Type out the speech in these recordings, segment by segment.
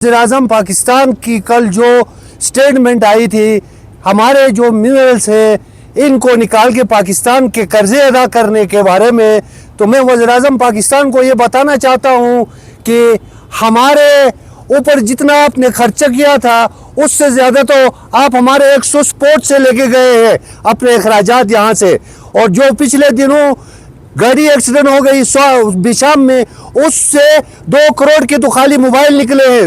वज़ीर-ए-आज़म पाकिस्तान की कल जो स्टेटमेंट आई थी, हमारे जो मिनरल्स हैं इनको निकाल के पाकिस्तान के कर्जे अदा करने के बारे में, तो मैं वज़ीर-ए-आज़म पाकिस्तान को ये बताना चाहता हूँ कि हमारे ऊपर जितना आपने खर्चा किया था उससे ज़्यादा तो आप हमारे एक्सो स्पोर्ट से लेके गए हैं अपने अखराजात यहाँ से। और जो पिछले दिनों गाड़ी एक्सीडेंट हो गई बिशाम में, उससे 2 करोड़ के तो खाली मोबाइल निकले हैं,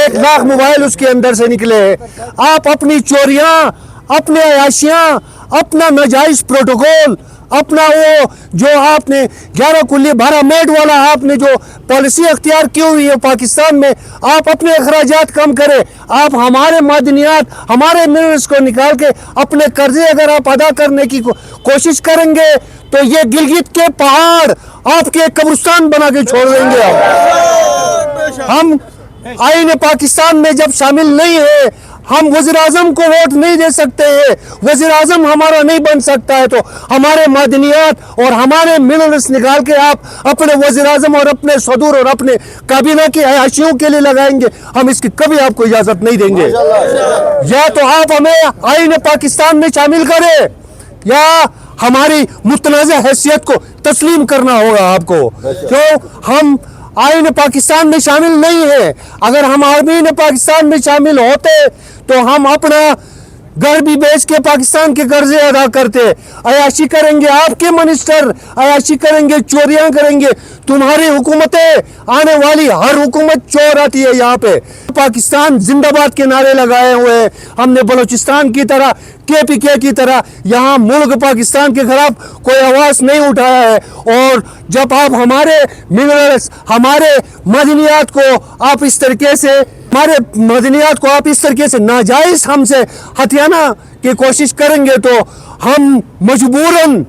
1 लाख मोबाइल उसके अंदर से निकले हैं। आप अपनी चोरियां, अपने अयाशियां, अपना नाजायज प्रोटोकॉल, अपना वो जो आपने 11 कुल्ली 12 मेड वाला आपने जो पॉलिसी अख्तियार की हुई है पाकिस्तान में, आप अपने अखराजात कम करें। आप हमारे मादनियात, हमारे मिनरल्स को निकाल के अपने कर्जे अगर आप अदा करने की कोशिश करेंगे तो ये गिलगित के पहाड़ आपके कब्रिस्तान बना के छोड़ देंगे। हम आईन पाकिस्तान में जब शामिल नहीं है, हम वज़ीर-ए-आज़म को वोट नहीं दे सकते हैं, वज़ीर-ए-आज़म हमारा नहीं बन सकता है, तो हमारे मादनियात और हमारे मिनरल्स निकाल के आप अपने वज़ीर-ए-आज़म और अपने सदूर और अपने काबीना की अयाशियों के लिए लगाएंगे, हम इसकी कभी आपको इजाज़त नहीं देंगे। या तो आप हमें आईन पाकिस्तान में शामिल करें या हमारी मुतनाज़ा हैसियत को तस्लीम करना होगा आपको। क्यों हम आईन पाकिस्तान में शामिल नहीं है? अगर हम आईन पाकिस्तान में शामिल होते तो हम अपना घर भी बेच के पाकिस्तान के कर्जे अदा करते। अयाशी करेंगे आपके मिनिस्टर, अयाशी करेंगे, चोरियां करेंगे। तुम्हारी हुकूमतें, आने वाली हर हुकूमत चोर आती है यहाँ पे। पाकिस्तान जिंदाबाद के नारे लगाए हुए हैं। हमने बलूचिस्तान की तरह, KPK की तरह यहाँ मुल्क पाकिस्तान के खिलाफ कोई आवाज़ नहीं उठाया है। और जब आप हमारे मिनरल्स, हमारे मदनियात को आप इस तरीके से, हमारे मदनियात को आप इस तरीके से नाजायज हमसे हथियाना की कोशिश करेंगे तो हम मजबूरन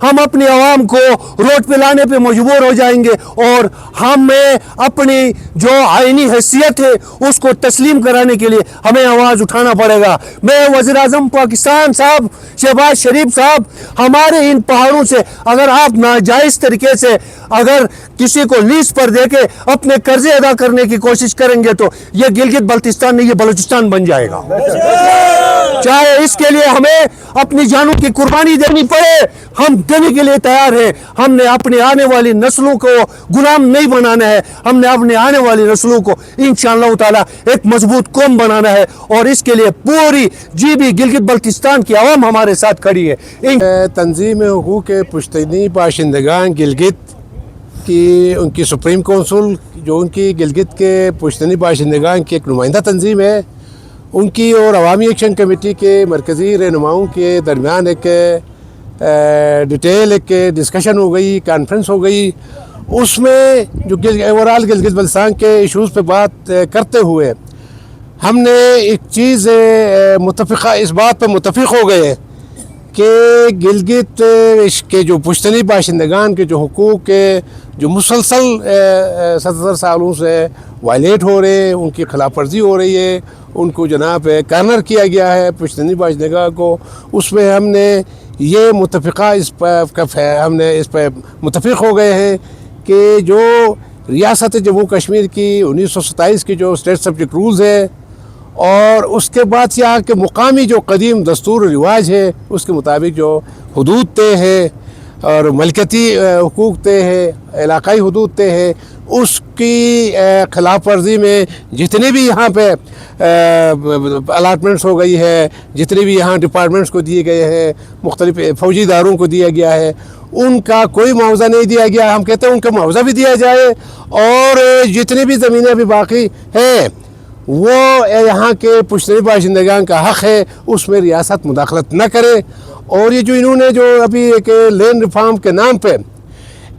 हम अपनी आवाम को रोड पे लाने पे मजबूर हो जाएंगे और हमें अपनी जो आईनी हैसियत है उसको तस्लीम कराने के लिए हमें आवाज़ उठाना पड़ेगा। मैं वज़ीर-ए-आज़म पाकिस्तान साहब शहबाज शरीफ साहब, हमारे इन पहाड़ों से अगर आप नाजायज़ तरीके से अगर किसी को लीज पर देके अपने कर्जे अदा करने की कोशिश करेंगे तो ये गिलगित बल्तिस्तान नहीं, ये बलूचिस्तान बन जाएगा। चाहे इसके लिए हमें अपनी जानों की कुर्बानी देनी पड़े, हम देने के लिए तैयार हैं। हमने अपने आने वाली नस्लों को गुलाम नहीं बनाना है, हमने अपने आने वाली नस्लों को इंशाअल्लाह ताला एक मजबूत कौम बनाना है और इसके लिए पूरी GB गिलगित बल्तिस्तान की आवाम हमारे साथ खड़ी है। तंजीम हुकूक पुश्तनी बाशिंदगान गिलगित की उनकी सुप्रीम कौंसिल, जो उनकी गिलगित के पुश्तनी बाशिंदगान की एक नुमाइंदा तंजीम है, उनकी और अवामी एक्शन कमेटी के मरकज़ी रहनुमाओं के दरमियान एक डिटेल एक डिस्कशन हो गई, कॉन्फ्रेंस हो गई। उसमें जो ओवरऑल गिलगित बल्तिस्तान के इशूज़ पे बात करते हुए हमने एक चीज़ इस बात पे मुत्तफ़िक़ हो गए कि गिलगित के जो पुश्तनी बाशिंदगान के जो हुकूक के जो मुसलसल 77 सालों से वायलेट हो रहे हैं, उनकी खिलाफ वर्जी हो रही है, उनको जनाब कार्नर किया गया है पुश्तनी बाशिंदगान को। उसमें हमने ये मुत्तफ़िक़ा हमने इस पर मुत्तफ़िक़ हो गए हैं कि जो रियासत जम्मू कश्मीर की 1927 की जो स्टेट सब्जेक्ट रूल्स है और उसके बाद से यहाँ के मुकामी जो कदीम दस्तूर रिवाज है उसके मुताबिक जो हदूद तय है और मलकती हुकूक तय है, इलाकाई हदूद तय है, उसकी खिलाफ वर्जी में जितने भी यहाँ पे अलाटमेंट्स हो गई है, जितने भी यहाँ डिपार्टमेंट्स को दिए गए हैं, मुख्तलिफ फ़ौजी इदारों को दिया गया है, उनका कोई मुआवजा नहीं दिया गया। हम कहते हैं उनका मुआवजा भी दिया जाए और जितनी भी ज़मीनें अभी बाकी हैं वो यहाँ के पुश्तनी बाशिंदगान का हक़ है, उसमें रियासत मुदाखलत न करे। और ये जो इन्होंने जो अभी एक लैंड रिफॉर्म के नाम पे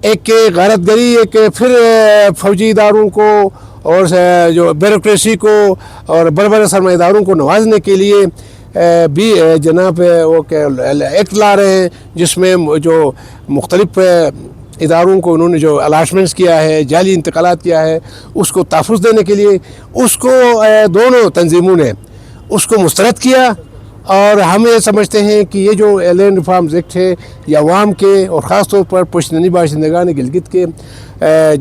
एक गैरतगरी, एक फिर फ़ौजी इदारों को और जो ब्यूरोक्रेसी को और बड़े बड़े सरमाएदारों को नवाजने के लिए भी जनाब वो एक्ट ला रहे हैं, जिसमें जो मुख्तलिफ इदारों को उन्होंने जो अलाटमेंट्स किया है, जाली इंतकालात किया है, उसको तहफ़्फ़ुज़ देने के लिए उसको दोनों तंजीमों ने उसको मुस्तरद किया اور ہم یہ سمجھتے ہیں کہ یہ جو لینڈ ریفارمز ایکٹ ہے یہ عوام کے اور خاص طور پر پشتنی باشندگان گلگت کے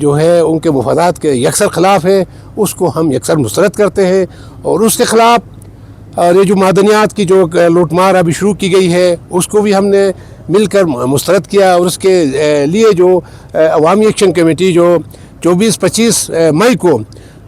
جو ہے ان کے مفادات کے یکسر خلاف ہے، اس کو ہم یکسر مسترد کرتے ہیں، اور اس کے خلاف اور یہ جو معدنیات کی جو لوٹ مار ابھی شروع کی گئی ہے اس کو بھی ہم نے مل کر مسترد کیا، اور اس کے لیے جو عوامی ایکشن کمیٹی جو 24-25 مئی کو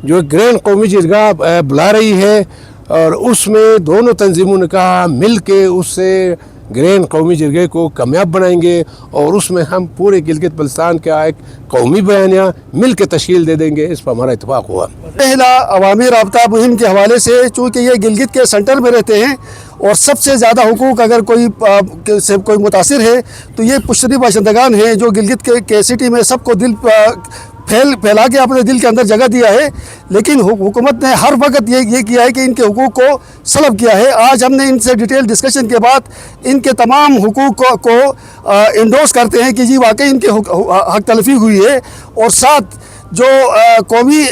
جو گرینڈ قومی جرگہ بلا رہی ہے، اور اس میں دونوں تنظیموں نے کہا مل کے اس سے گرینڈ قومی جرگے کو کامیاب بنائیں گے، اور اس میں ہم پورے گلگت بلتستان کا ایک قومی بیانیہ مل کے تشکیل دے دیں گے۔ اس پر ہمارا اتفاق ہوا۔ پہلا عوامی رابطہ مہم کے حوالے سے، چونکہ یہ گلگت کے سینٹر میں رہتے ہیں اور سب سے زیادہ حقوق اگر کوئی متاثر ہے تو یہ پشتنی باشندگان ہیں، جو گلگت کے سٹی میں سب کو دل پھیلا کے اپنے دل کے اندر جگہ دیا ہے، لیکن حکومت نے ہر وقت یہ کیا ہے کہ ان کے حقوق کو سلب کیا ہے۔ آج ہم نے ان سے ڈیٹیل ڈسکشن کے بعد ان کے تمام حقوق کو انڈورس کرتے ہیں کہ جی واقعی ان کے حق تلفی ہوئی ہے، اور ساتھ جو قومی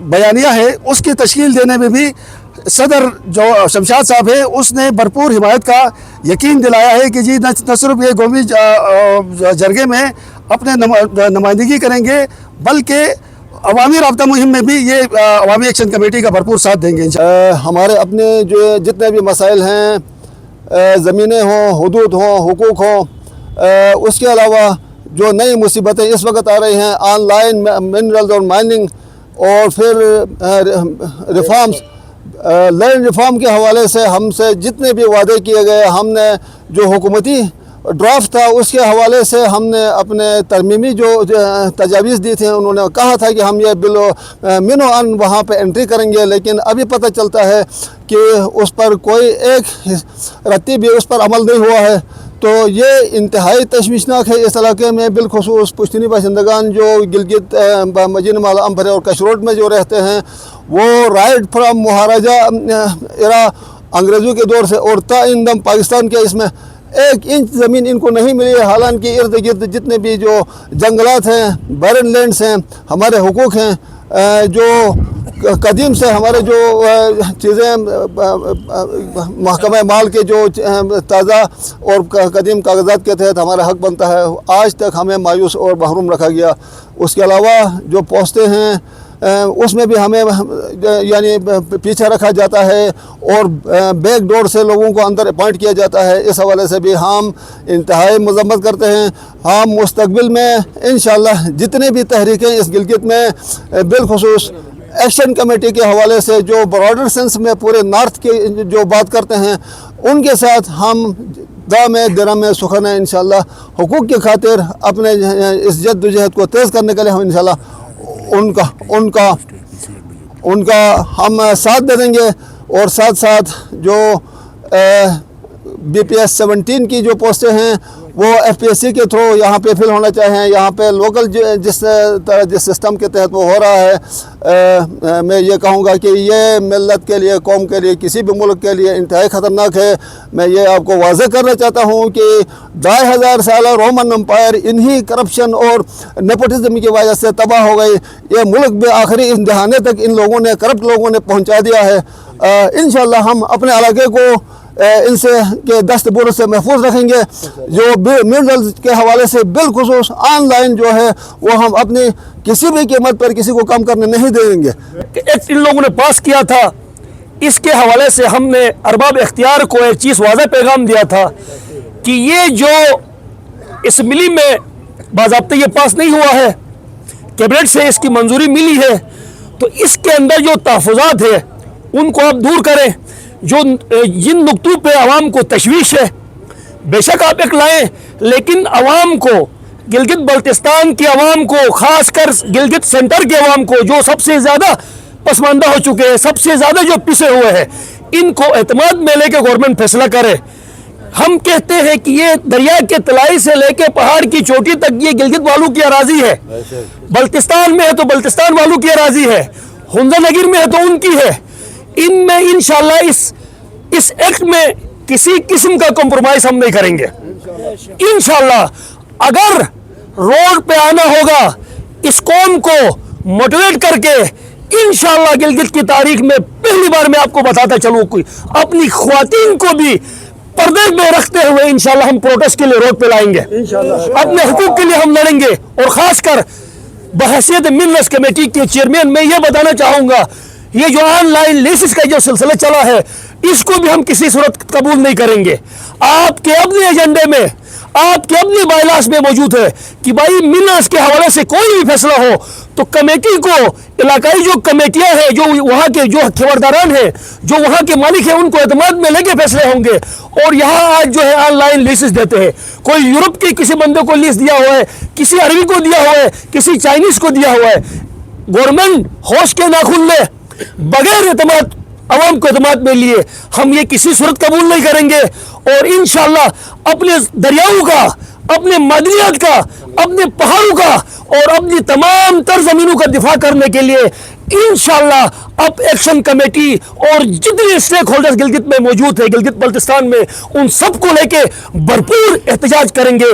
بیانیہ ہے اس کی تشکیل دینے میں بھی صدر جو شمشاد صاحب ہے اس نے بھرپور حمایت کا یقین دلایا ہے کہ جی نہ صرف یہ قومی جرگے میں اپنے نمائندگی کریں گے بلکہ عوامی رابطہ مہم میں بھی یہ عوامی ایکشن کمیٹی کا بھرپور ساتھ دیں گے۔ ہمارے اپنے جو جتنے بھی مسائل ہیں، زمینیں ہوں، حدود ہوں، حقوق ہوں، اس کے علاوہ جو نئی مصیبتیں اس وقت آ رہی ہیں، آن لائن منرلز اور مائننگ، اور پھر ریفارمز، لینڈ ریفارم کے حوالے سے ہم سے جتنے بھی وعدے کیے گئے، ہم نے جو حکومتی ڈرافٹ تھا اس کے حوالے سے ہم نے اپنے ترمیمی جو تجاویز دی تھیں، انہوں نے کہا تھا کہ ہم یہ بل منو ان وہاں پہ انٹری کریں گے، لیکن ابھی پتہ چلتا ہے کہ اس پر کوئی ایک رتی بھی اس پر عمل نہیں ہوا ہے۔ تو یہ انتہائی تشویشناک ہے اس علاقے میں، بالخصوص پشتنی باشندگان جو گلگت، مجین مالا امبھر اور کشروڈ میں جو رہتے ہیں، وہ رائٹ فرام مہاراجہ ایرا انگریزوں کے دور سے اور تا ان دم پاکستان کے اس میں 1 انچ زمین ان کو نہیں ملی ہے، حالانکہ ارد گرد جتنے بھی جو جنگلات ہیں، بیرن لینڈز ہیں، ہمارے حقوق ہیں، جو قدیم سے ہمارے جو چیزیں محکمہ مال کے جو تازہ اور قدیم کاغذات کے تحت ہمارا حق بنتا ہے، آج تک ہمیں مایوس اور محروم رکھا گیا۔ اس کے علاوہ جو پوسٹیں ہیں اس میں بھی ہمیں یعنی پیچھے رکھا جاتا ہے اور بیک ڈور سے لوگوں کو اندر اپوائنٹ کیا جاتا ہے۔ اس حوالے سے بھی ہم انتہائی مذمت کرتے ہیں۔ ہم مستقبل میں انشاءاللہ جتنے بھی تحریکیں اس گلگت میں بالخصوص ایکشن کمیٹی کے حوالے سے جو براڈر سینس میں پورے نارتھ کی جو بات کرتے ہیں، ان کے ساتھ ہم دام درم سخن انشاءاللہ حقوق کی خاطر اپنے اس جد و جہد کو تیز کرنے کے لیے ہم انشاءاللہ ان کا ہم ساتھ دے دیں گے، اور ساتھ ساتھ جو BPS 17 کی جو پوسٹیں ہیں وہ FPSC کے تھرو یہاں پہ فل ہونا چاہیں۔ یہاں پہ لوکل جس طرح جس سسٹم کے تحت وہ ہو رہا ہے، میں یہ کہوں گا کہ یہ ملت کے لیے، قوم کے لیے، کسی بھی ملک کے لیے انتہائی خطرناک ہے۔ میں یہ آپ کو واضح کرنا چاہتا ہوں کہ 2500 سالہ رومن امپائر انہی کرپشن اور نیپوٹزم کی وجہ سے تباہ ہو گئی۔ یہ ملک بھی آخری امتحانے تک ان لوگوں نے، کرپٹ لوگوں نے پہنچا دیا ہے۔ انشاءاللہ ہم اپنے علاقے کو ان سے کے دست برد سے محفوظ رکھیں گے۔ جو منرلز کے حوالے سے بالخصوص آن لائن جو ہے وہ ہم اپنی کسی بھی قیمت پر کسی کو کم کرنے نہیں دیں گے۔ ایکٹ ان لوگوں نے پاس کیا تھا، اس کے حوالے سے ہم نے ارباب اختیار کو ایک چیز واضح پیغام دیا تھا کہ یہ جو اسمبلی میں باضابطہ یہ پاس نہیں ہوا ہے، کیبنٹ سے اس کی منظوری ملی ہے، تو اس کے اندر جو تحفظات ہیں ان کو آپ دور کریں۔ جو جن نقطوں پہ عوام کو تشویش ہے، بے شک آپ ایک لائیں، لیکن عوام کو، گلگت بلتستان کی عوام کو، خاص کر گلگت سینٹر کے عوام کو جو سب سے زیادہ پسماندہ ہو چکے ہیں، سب سے زیادہ جو پسے ہوئے ہیں، ان کو اعتماد میں لے کے گورنمنٹ فیصلہ کرے۔ ہم کہتے ہیں کہ یہ دریا کے تلائی سے لے کے پہاڑ کی چوٹی تک یہ گلگت والوں کی اراضی ہے۔ بلتستان میں ہے تو بلتستان والوں کی اراضی ہے، ہنزا نگر میں ہے تو ان کی ہے۔ ان میں انشاءاللہ اس ایکٹ میں کسی قسم کا کمپرومائز ہم نہیں کریں گے انشاءاللہ۔ اگر روڈ پہ آنا ہوگا، اس قوم کو موٹیویٹ کر کے इंशाअल्लाह गिलगित की तारीख में पहली बार मैं आपको बताता चलूँ, कोई अपनी ख्वातीन को भी पर्दे में रखते हुए इंशाअल्लाह हम प्रोटेस्ट के लिए रोड पे लाएंगे, अपने हुकूक के लिए हम लड़ेंगे। और खासकर बहैसियत मिनरल्स कमेटी के चेयरमैन मैं ये बताना चाहूँगा, ये जो ऑनलाइन लेसिस का जो सिलसिला चला है, इसको भी हम किसी सूरत कबूल नहीं करेंगे। आपके अपने एजेंडे में, आपके अपने बायलास में मौजूद है कि भाई मिनरल्स के हवाले से कोई भी फैसला हो तो कमेटी को, इलाकाई जो कमेटियां हैं, जो वहाँ के जो खबरदारान हैं, जो वहाँ के मालिक हैं, उनको एतमाद में लेके फैसले होंगे। और यहाँ आज जो है ऑनलाइन लीसेस देते हैं, कोई यूरोप के किसी बंदे को लीज दिया हुआ है, किसी अरबी को दिया हुआ है, किसी चाइनीज को दिया हुआ है। गवर्नमेंट होश के नाखून ले बगैर एतमाद, अवाम को एतमाद में लिए हम ये किसी सूरत कबूल नहीं करेंगे। और इंशाअल्लाह अपने दरियाओं का, अपने मादनियात का, अपने पहाड़ों का और अपनी तमाम तर जमीनों का दिफा करने के लिए इंशाअल्लाह अप एक्शन कमेटी और जितने स्टेक होल्डर्स गिलगित में मौजूद है, गिलगित बल्तिस्तान में, उन सबको लेके भरपूर एहतजाज करेंगे।